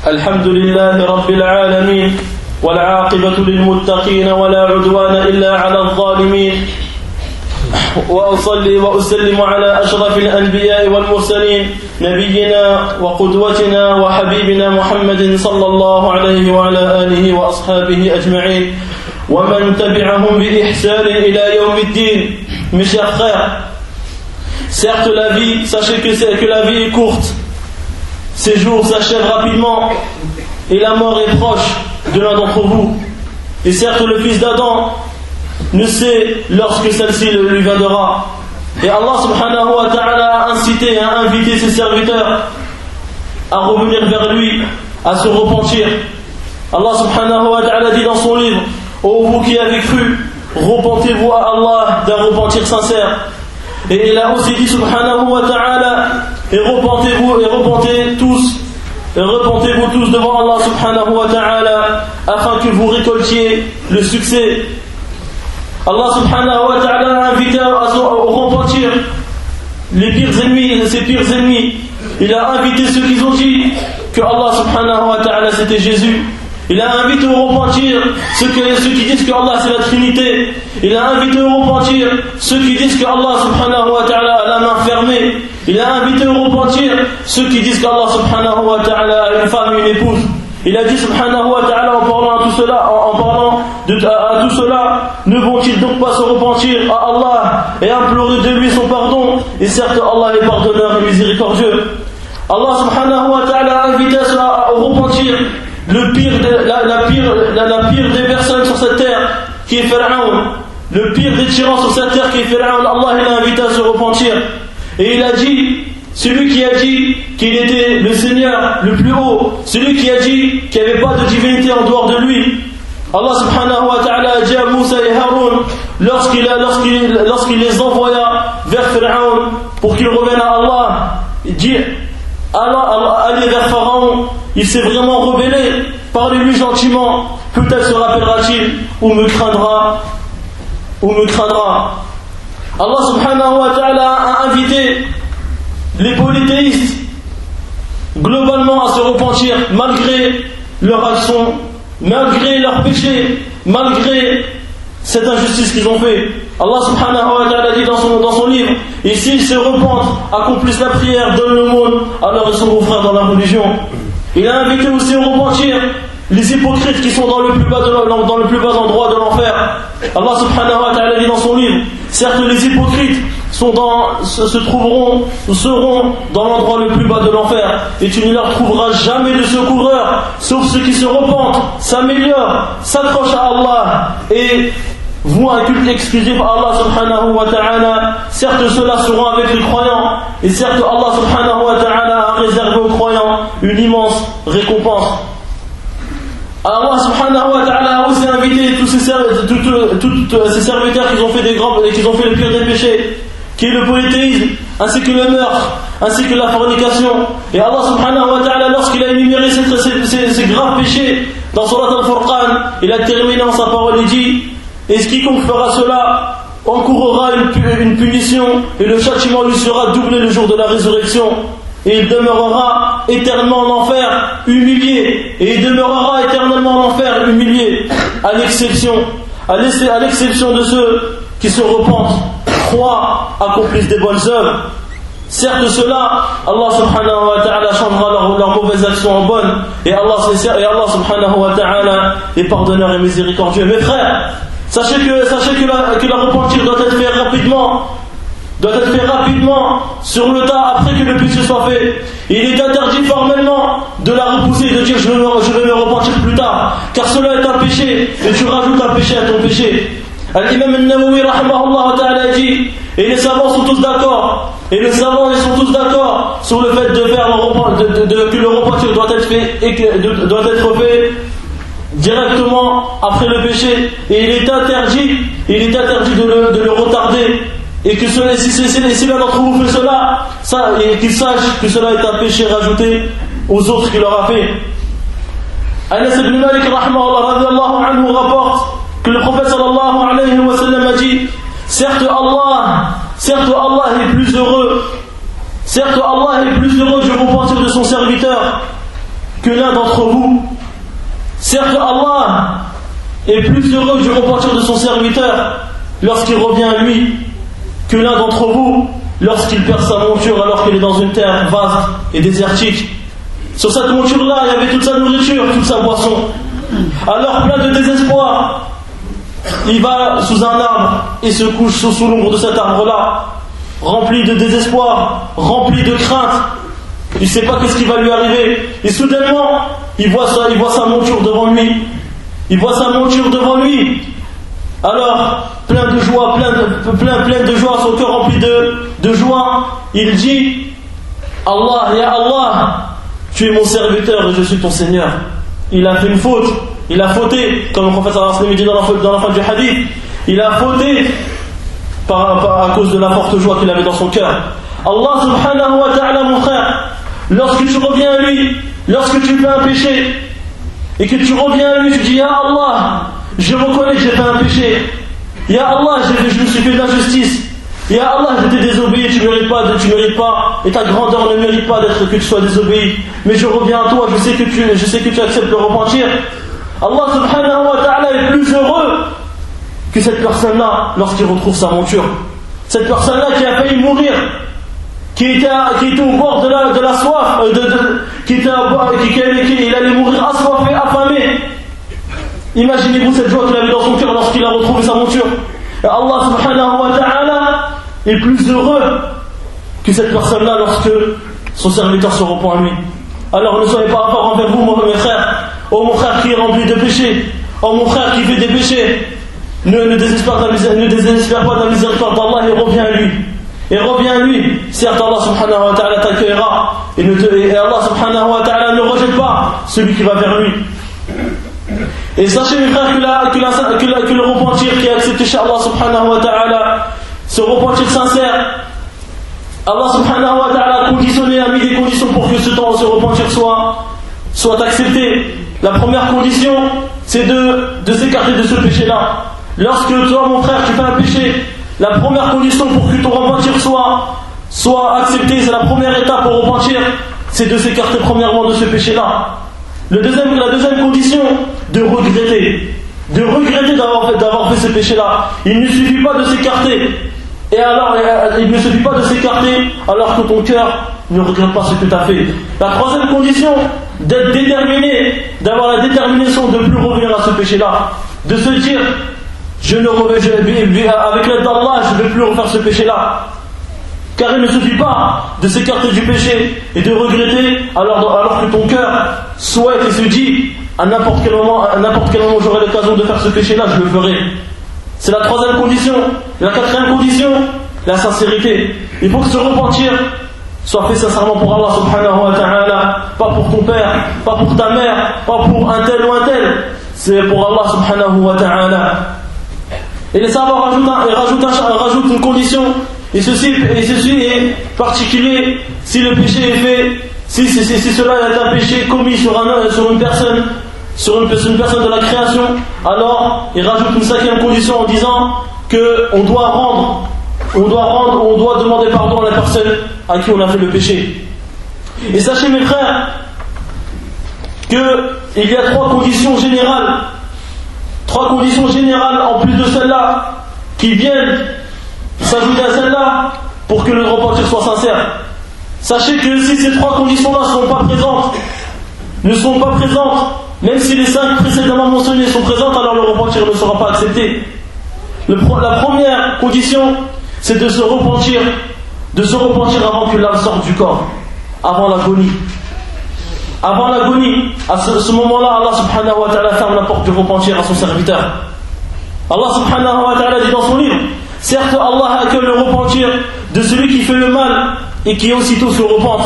الحمد لله رب العالمين والعاقبة للمتقين ولا عدوان إلا على الظالمين وأصلي وأسلم على أشرف الأنبياء والمرسلين نبينا وقدوتنا وحبيبنا محمد صلى الله عليه وعلى آله وأصحابه أجمعين ومن تبعهم بإحسان إلى يوم الدين. Mes chers frères, certes la vie, sachez que la vie est courte, ces jours s'achèvent rapidement et la mort est proche de l'un d'entre vous. Et certes le fils d'Adam ne sait lorsque celle-ci lui viendra. Et Allah subhanahu wa ta'ala a incité et a invité ses serviteurs à revenir vers lui, à se repentir. Allah subhanahu wa ta'ala dit dans son livre: ô vous qui avez cru, repentez-vous à Allah d'un repentir sincère. Et il a aussi dit subhanahu wa ta'ala: et repentez-vous et repentez tous devant Allah subhanahu wa ta'ala afin que vous récoltiez le succès. Allah subhanahu wa ta'ala a invité au repentir les pires ennemis, ses pires ennemis. Il a invité ceux qui ont dit que Allah subhanahu wa ta'ala c'était Jésus. Il a invité au repentir ceux qui disent que Allah c'est la Trinité. Il a invité au repentir ceux qui disent que Allah subhanahu wa ta'ala a la main fermée. Il a invité au repentir ceux qui disent qu'Allah subhanahu wa ta'ala a une femme et une épouse. Il a dit subhanahu wa ta'ala en parlant à tout cela, ne vont-ils donc pas se repentir à Allah et implorer de lui son pardon? Et certes Allah est pardonneur et miséricordieux. Allah subhanahu wa ta'ala a invité au repentir la pire des personnes sur cette terre qui est Pharaon, le pire des tyrans sur cette terre qui est Pharaon. Allah l'a invité à se repentir. Et il a dit, celui qui a dit qu'il était le Seigneur le plus haut, celui qui a dit qu'il n'y avait pas de divinité en dehors de lui, Allah subhanahu wa ta'ala a dit à Moussa et Haroun lorsqu'il les envoya vers Pharaon pour qu'ils reviennent à Allah, il dit: allez vers Pharaon, il s'est vraiment rebellé, parlez-lui gentiment, peut-être se rappellera-t-il ou me craindra. Allah subhanahu wa ta'ala a invité les polythéistes globalement à se repentir malgré leur action, malgré leur péché, malgré cette injustice qu'ils ont fait. Allah subhanahu wa ta'ala dit dans son livre: et s'ils se repentent, accomplissent la prière, donnent le monde, alors ils seront frères dans la religion. Il a invité aussi à repentir les hypocrites qui sont dans le plus bas endroit de l'enfer. Allah subhanahu wa ta'ala dit dans son livre: certes les hypocrites seront dans l'endroit le plus bas de l'enfer, et tu ne leur trouveras jamais de secoureurs, sauf ceux qui se repentent, s'améliorent, s'accrochent à Allah et vouent un culte exclusif à Allah subhanahu wa ta'ala. Certes ceux-là seront avec les croyants, et certes Allah subhanahu wa ta'ala a réservé aux croyants une immense récompense. Allah subhanahu wa ta'ala a aussi invité tous ces serviteurs qui ont fait le pire des péchés, qui est le polythéisme, ainsi que le meurtre, ainsi que la fornication. Et Allah subhanahu wa ta'ala, lorsqu'il a énuméré ces graves péchés dans Surat Al-Furqan, il a terminé en sa parole et dit: et quiconque fera cela encourra une punition, et le châtiment lui sera doublé le jour de la résurrection. Et il demeurera éternellement en enfer, humilié. Et il demeurera éternellement en enfer, humilié, à l'exception de ceux qui se repentent, croient, accomplissent des bonnes œuvres. Certes ceux-là, Allah subhanahu wa ta'ala changera leurs mauvaises actions en bonnes. Et Allah subhanahu wa ta'ala est pardonneur et miséricordieux. Mes frères, sachez que la repentir doit être fait rapidement, sur le tas, après que le péché soit fait. Il est interdit formellement de la repousser et de dire je vais me repentir plus tard, car cela est un péché, et tu rajoutes un péché à ton péché. Al-Imam al-Nawawi rahimahullah ta'ala dit, et les savants sont tous d'accord, sur le fait de faire que le repentir doit être fait directement après le péché, et il est interdit de le retarder. Et que si l'un d'entre vous fait cela, qu'il sache que cela est un péché rajouté aux autres qu'il aura fait. Anas ibn Malik radiyallahu anhu rapporte que le prophète sallallahu alayhi wa sallam a dit: certes Allah est plus heureux du repentir de son serviteur que l'un d'entre vous. Certes, Allah est plus heureux du repentir de son serviteur lorsqu'il revient à lui que l'un d'entre vous lorsqu'il perd sa monture alors qu'il est dans une terre vaste et désertique. Sur cette monture-là, il y avait toute sa nourriture, toute sa boisson. Alors, plein de désespoir, il va sous un arbre et se couche sous l'ombre de cet arbre-là, rempli de désespoir, rempli de crainte. Il ne sait pas qu'est-ce qui va lui arriver. Et soudainement, il voit sa monture devant lui. Il voit sa monture devant lui. Alors, plein de joie, plein de joie, son cœur rempli de joie, il dit: Allah, ya Allah, tu es mon serviteur et je suis ton Seigneur. Il a fait une faute, il a fauté, comme le prophète sallallahu alayhi wa sallam dit dans la fin du hadith. Il a fauté à cause de la forte joie qu'il avait dans son cœur. Allah subhanahu wa ta'ala, mon frère, lorsque tu reviens à lui, lorsque tu fais un péché et que tu reviens à lui, tu dis: Ya Allah, je reconnais que j'ai fait un péché. Ya Allah, je me suis fait de l'injustice. Ya Allah, je t'ai désobéi, tu mérites pas, et ta grandeur ne mérite pas d'être que tu sois désobéi. Mais je reviens à toi, je sais que tu acceptes le repentir. Allah subhanahu wa ta'ala est plus heureux que cette personne-là lorsqu'il retrouve sa monture. Cette personne-là qui a failli mourir, qui était au bord de la soif, il allait mourir assoiffé, affamé. Imaginez-vous cette joie qu'il avait dans son cœur lorsqu'il a retrouvé sa monture. Et Allah subhanahu wa ta'ala est plus heureux que cette personne-là lorsque son serviteur se repent à lui. Alors ne soyez pas avares envers vous, mes frères. Oh mon frère qui est rempli de péchés, oh mon frère qui fait des péchés, ne désespère pas de la miséricorde d'Allah et reviens à lui. Et reviens à lui. Certes, Allah subhanahu wa ta'ala t'accueillera et Allah subhanahu wa ta'ala ne rejette pas celui qui va vers lui. Et sachez mes frères que le repentir qui est accepté chez Allah subhanahu wa ta'ala, ce repentir sincère, Allah subhanahu wa ta'ala a conditionné, a mis des conditions pour que ce repentir soit accepté. La première condition, c'est de s'écarter de ce péché-là. Lorsque toi, mon frère, tu fais un péché, la première condition pour que ton repentir soit accepté, c'est la première étape pour repentir, c'est de s'écarter premièrement de ce péché-là. La deuxième condition, de regretter d'avoir fait ce péché-là. Il ne suffit pas de s'écarter. Il ne suffit pas de s'écarter alors que ton cœur ne regrette pas ce que tu as fait. La troisième condition, d'être déterminé, d'avoir la détermination de ne plus revenir à ce péché-là. De se dire, avec l'aide d'Allah, je ne vais plus refaire ce péché-là. Car il ne suffit pas de s'écarter du péché et de regretter alors que ton cœur souhaite et se dit: à n'importe quel moment j'aurai l'occasion de faire ce péché-là, je le ferai. C'est la troisième condition. Et la quatrième condition, la sincérité. Il faut que ce repentir soit fait sincèrement pour Allah subhanahu wa ta'ala, pas pour ton père, pas pour ta mère, pas pour un tel ou un tel. C'est pour Allah subhanahu wa ta'ala. Et les savants rajoutent une condition. Et ceci est particulier si le péché est fait, si cela est un péché commis sur une personne de la création. Alors il rajoute une cinquième condition en disant qu'on doit demander pardon à la personne à qui on a fait le péché. Et sachez mes frères qu'il y a trois conditions générales en plus de celles-là qui viennent s'ajouter à celle-là pour que le repentir soit sincère. Sachez que si ces trois conditions-là ne sont pas présentes, même si les 5 précédemment mentionnées sont présentes, alors le repentir ne sera pas accepté. La première condition, c'est de se repentir avant que l'âme sorte du corps, avant l'agonie. Avant l'agonie, à ce moment-là, Allah subhanahu wa ta'ala ferme la porte du repentir à son serviteur. Allah subhanahu wa ta'ala dit dans son livre: certes, Allah accueille le repentir de celui qui fait le mal et qui aussitôt se repente.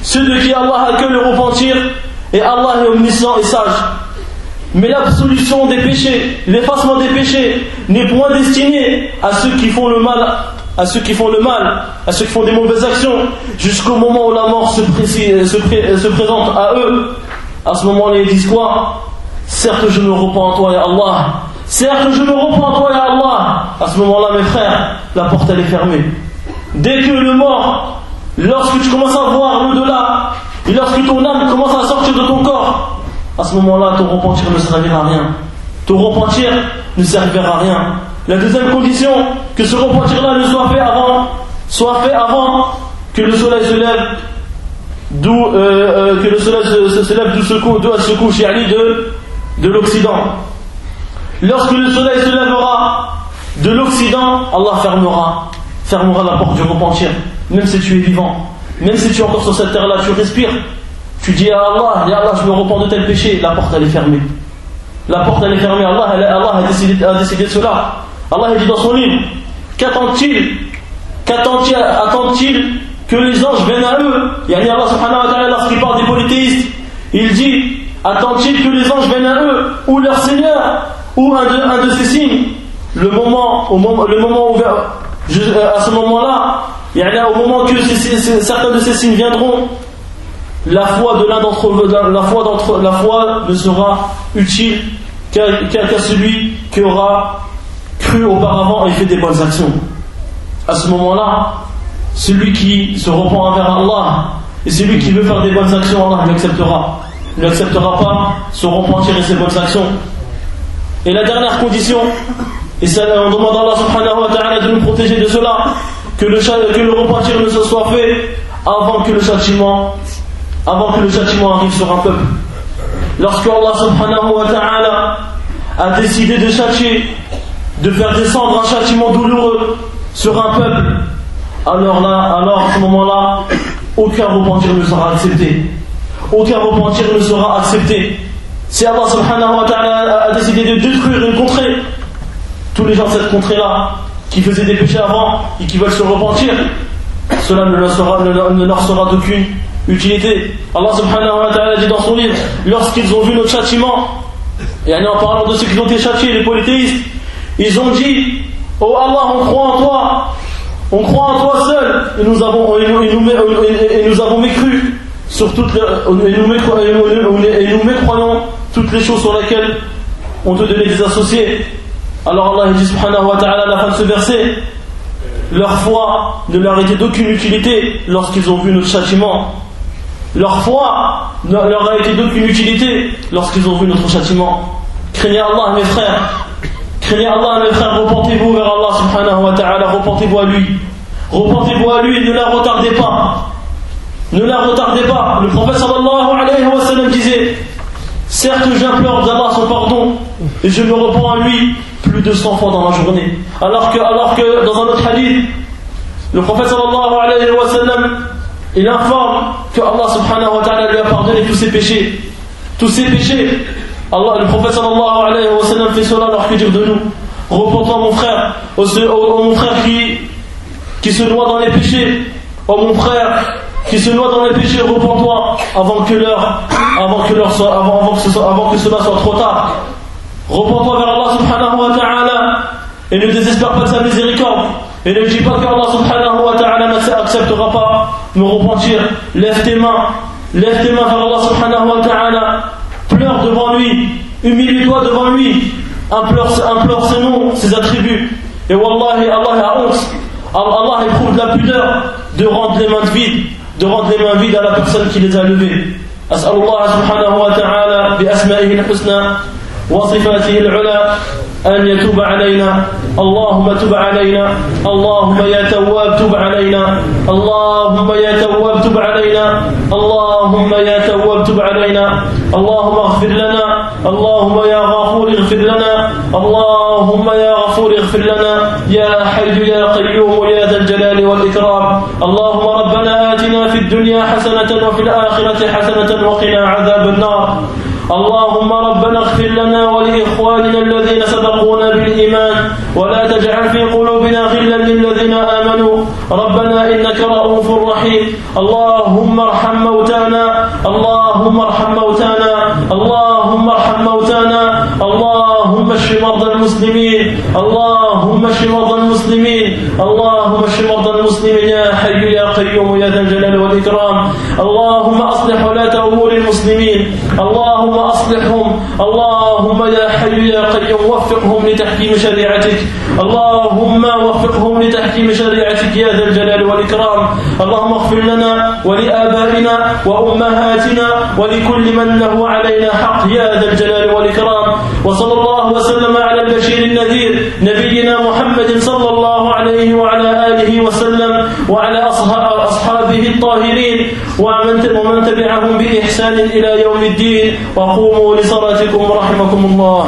Ceux de qui Allah accueille le repentir, et Allah est omniscient et sage. Mais l'absolution des péchés, l'effacement des péchés n'est point destiné à ceux qui font le mal, à ceux qui font des mauvaises actions, jusqu'au moment où la mort se présente à eux. À ce moment-là, ils disent quoi? Certes, je me repens en toi, ya Allah. Certes, je me repens en toi, ya Allah. À ce moment-là, mes frères, la porte elle est fermée. Dès que le mort, lorsque tu commences à voir l'au-delà, et lorsque ton âme commence à sortir de ton corps, à ce moment-là, ton repentir ne servira à rien. Ton repentir ne servira à rien. La deuxième condition, que ce repentir-là ne soit fait avant que le soleil se lève, que le soleil se lève d'où elle se couche, de l'Occident. Lorsque le soleil se lèvera de l'Occident, Allah fermera la porte du repentir. Même si tu es vivant, même si tu es encore sur cette terre-là, tu respires, tu dis à Allah, ya Allah, je me repens de tel péché, la porte elle est fermée. La porte elle est fermée. Allah a décidé de cela. Allah dit dans son livre, qu'attend-il que les anges viennent à eux? Yani Allah subhanahu wa ta'ala, lorsqu'il parle des polythéistes, il dit, attend-il que les anges viennent à eux, ou leur Seigneur, ou un de ces signes? Le moment où à ce moment-là, au moment que certains de ces signes viendront, la foi de l'un d'entre eux, la foi ne sera utile qu'à celui qui aura cru auparavant et fait des bonnes actions. À ce moment-là, celui qui se repent envers Allah et celui qui veut faire des bonnes actions, Allah l'acceptera. Il n'acceptera pas son repentir et ses bonnes actions. Et la dernière condition, et ça, on demande à Allah subhanahu wa ta'ala de nous protéger de cela, que le repentir ne se soit fait avant que le châtiment arrive sur un peuple. Lorsque Allah subhanahu wa ta'ala a décidé de châtier, de faire descendre un châtiment douloureux sur un peuple, alors à ce moment-là, aucun repentir ne sera accepté. Aucun repentir ne sera accepté. Si Allah subhanahu wa ta'ala a décidé de détruire une contrée, tous les gens de cette contrée-là, qui faisaient des péchés avant et qui veulent se repentir, cela ne leur sera d'aucune utilité. Allah subhanahu wa ta'ala dit dans son livre, lorsqu'ils ont vu notre châtiment, et en parlant de ceux qui ont été châtiés, les polythéistes, ils ont dit, oh Allah, on croit en toi seul, et nous avons mécru sur toutes les, et nous mécroyons toutes les choses sur lesquelles on te donnait des associés. Alors Allah dit subhanahu wa ta'ala à la fin de ce verset, leur foi ne leur était d'aucune utilité lorsqu'ils ont vu notre châtiment. Leur foi ne leur a été d'aucune utilité lorsqu'ils ont vu notre châtiment. Craignez Allah mes frères, repentez-vous vers Allah subhanahu wa ta'ala, repentez-vous à lui, ne la retardez pas. Le prophète sallallahu alayhi wa sallam disait, certes j'implore d'Allah son pardon et je me repens à lui plus de 100 fois dans la journée, alors que dans un autre hadith le prophète sallallahu alayhi wa sallam il informe que Allah subhanahu wa ta'ala lui a pardonné tous ses péchés. Le prophète sallallahu alayhi wa sallam fait cela alors que dire de nous, repens-toi mon frère, mon frère qui se noie dans les péchés, mon frère qui se noie dans les péchés, repens-toi avant que cela soit trop tard. Repens-toi vers Allah subhanahu wa ta'ala et ne désespère pas de sa miséricorde. Et ne dis pas que Allah subhanahu wa ta'ala n'acceptera pas nos repentir. Lève tes mains vers Allah subhanahu wa ta'ala. Pleure devant lui, humilie-toi devant lui. Implore ses noms, ses attributs. Et wallahi, Allah a honte. Allah éprouve de la pudeur de rendre les mains vides à la personne qui les a levées. As'alullah subhanahu wa ta'ala bi asma'ihi al-husna وصفاته العلى أن يتوب علينا. اللهم تب علينا، اللهم يا تواب تب علينا، اللهم يا تواب تب علينا، اللهم يا تواب تب علينا، اللهم اغفر لنا، اللهم يا غفور اغفر لنا، اللهم يا غفور اغفر لنا، يا حي يا قيوم يا ذا الجلال والإكرام. اللهم ربنا آتنا في الدنيا حسنة وفي الآخرة حسنة وقنا عذاب النار. اللهم ربنا اغفر لنا ولإخواننا الذين سبقونا بالإيمان ولا تجعل في قلوبنا غلا للذين آمنوا ربنا إنك رؤوف رحيم. اللهم ارحم موتانا، اللهم ارحم موتانا، اللهم ارحم موتانا، اللهم اشف مرضى المسلمين، اللهم اشف مرضى المسلمين، اللهم اشف مرضى المسلمين يا حي يا قيوم يا ذا الجلال والإكرام. اللهم أصلح ولاة أمور المسلمين. اللهم أصلحهم، اللهم يا حي يا قيوم وفقهم لتحكيم شريعتك، اللهم وفقهم لتحكيم شريعتك يا ذا الجلال والإكرام. اللهم اغفر لنا ولآبائنا وأمهاتنا ولكل من له علينا حق يا ذا الجلال والإكرام. وصلى الله وسلم على البشير النذير نبينا محمد صلى الله عليه وعلى آله وسلم وعلى أصحابه الطاهرين ومن تبعهم بإحسان إلى يوم الدين. وقوموا لصلاتكم رحمكم الله.